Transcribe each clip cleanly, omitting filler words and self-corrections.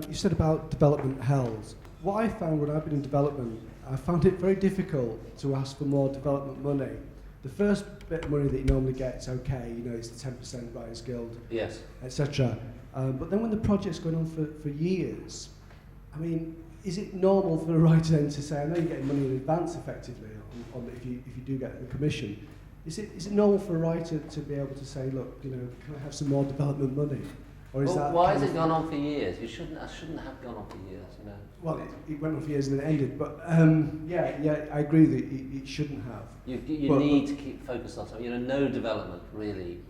You said about development hells. What I found when I've been in development, I found it very difficult to ask for more development money. The first bit of money that you normally get, it's okay, you know, it's the 10% Writers Guild, Yes. etc. But then when the project's going on for years, I mean, is it normal for a writer then to say, I know you're getting money in advance effectively on if you do get a commission, is it normal for a writer to be able to say, look, you know, can I have some more development money? Or is that why has it gone on for years? I shouldn't have gone on for years, you know. Well, it went on for years and then it ended, but yeah, I agree that it shouldn't have. You need to keep focused on something. You know, no development really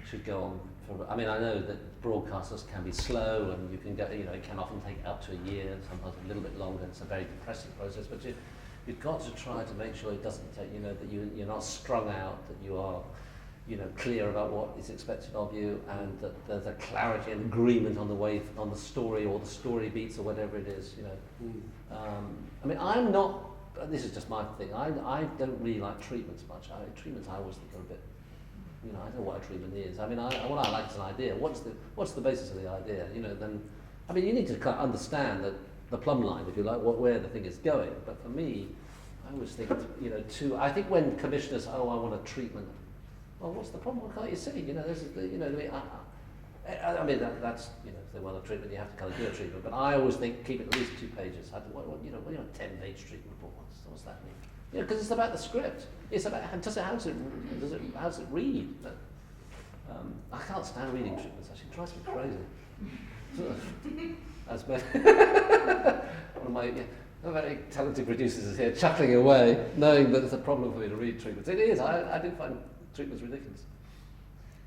should go on for. I mean, I know that broadcasters can be slow, and you can get, you know, it can often take up to a year, sometimes a little bit longer. It's a very depressing process, but you've got to try to make sure it doesn't take. You know, that you're not strung out, that you are, you know, clear about what is expected of you, and that there's a clarity and agreement on the way, on the story or the story beats or whatever it is, you know. I mean, I'm not, this is just my thing, I don't really like treatments much. Treatments I always think are a bit, you know, I don't know what a treatment is. I mean, what I like is an idea. What's the basis of the idea? You know, then, I mean, you need to kind of understand that the plumb line, if you like, where the thing is going. But for me, I always think, you know, I think when commissioners, I want a treatment. Well, what's the problem? What can't you see? You know, this is the, you know, I mean that's, you know, if they want a treatment, you have to kind of do a treatment. But I always think keep it at least 2 pages. What you know, 10-page treatment report? What's that mean? You know, because it's about the script. It's about how's it read. But, I can't stand reading treatments. Actually, it drives me crazy. That's one of my very talented producers is here chuckling away, knowing that it's a problem for me to read treatments. It is. I do find treatment's ridiculous.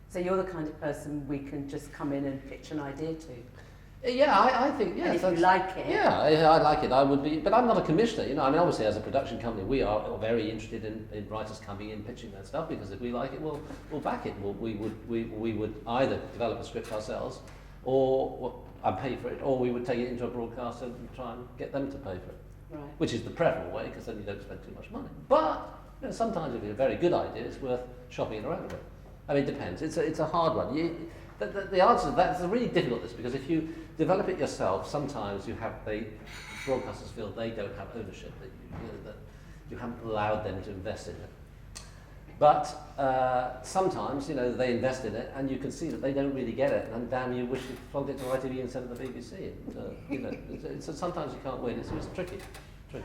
So you're the kind of person we can just come in and pitch an idea to? Yeah, I think, yes. And if you like it? Yeah, I like it. I would be, but I'm not a commissioner, you know. I mean, obviously, as a production company, we are very interested in writers coming in, pitching that stuff, because if we like it, we'll back it. We would either develop a script ourselves, or pay for it, or we would take it into a broadcaster and try and get them to pay for it. Right. Which is the preferable way, because then you don't spend too much money. But you know, sometimes if it's a very good idea, it's worth shopping it around a bit. I mean, it depends. It's a hard one. The answer to that is really difficult, because if you develop it yourself, sometimes broadcasters feel they don't have ownership, that you haven't allowed them to invest in it. But sometimes, you know, they invest in it, and you can see that they don't really get it, and damn, you wish you flogged it to ITV instead of the BBC. And, you know, so sometimes you can't win. It's tricky. Okay.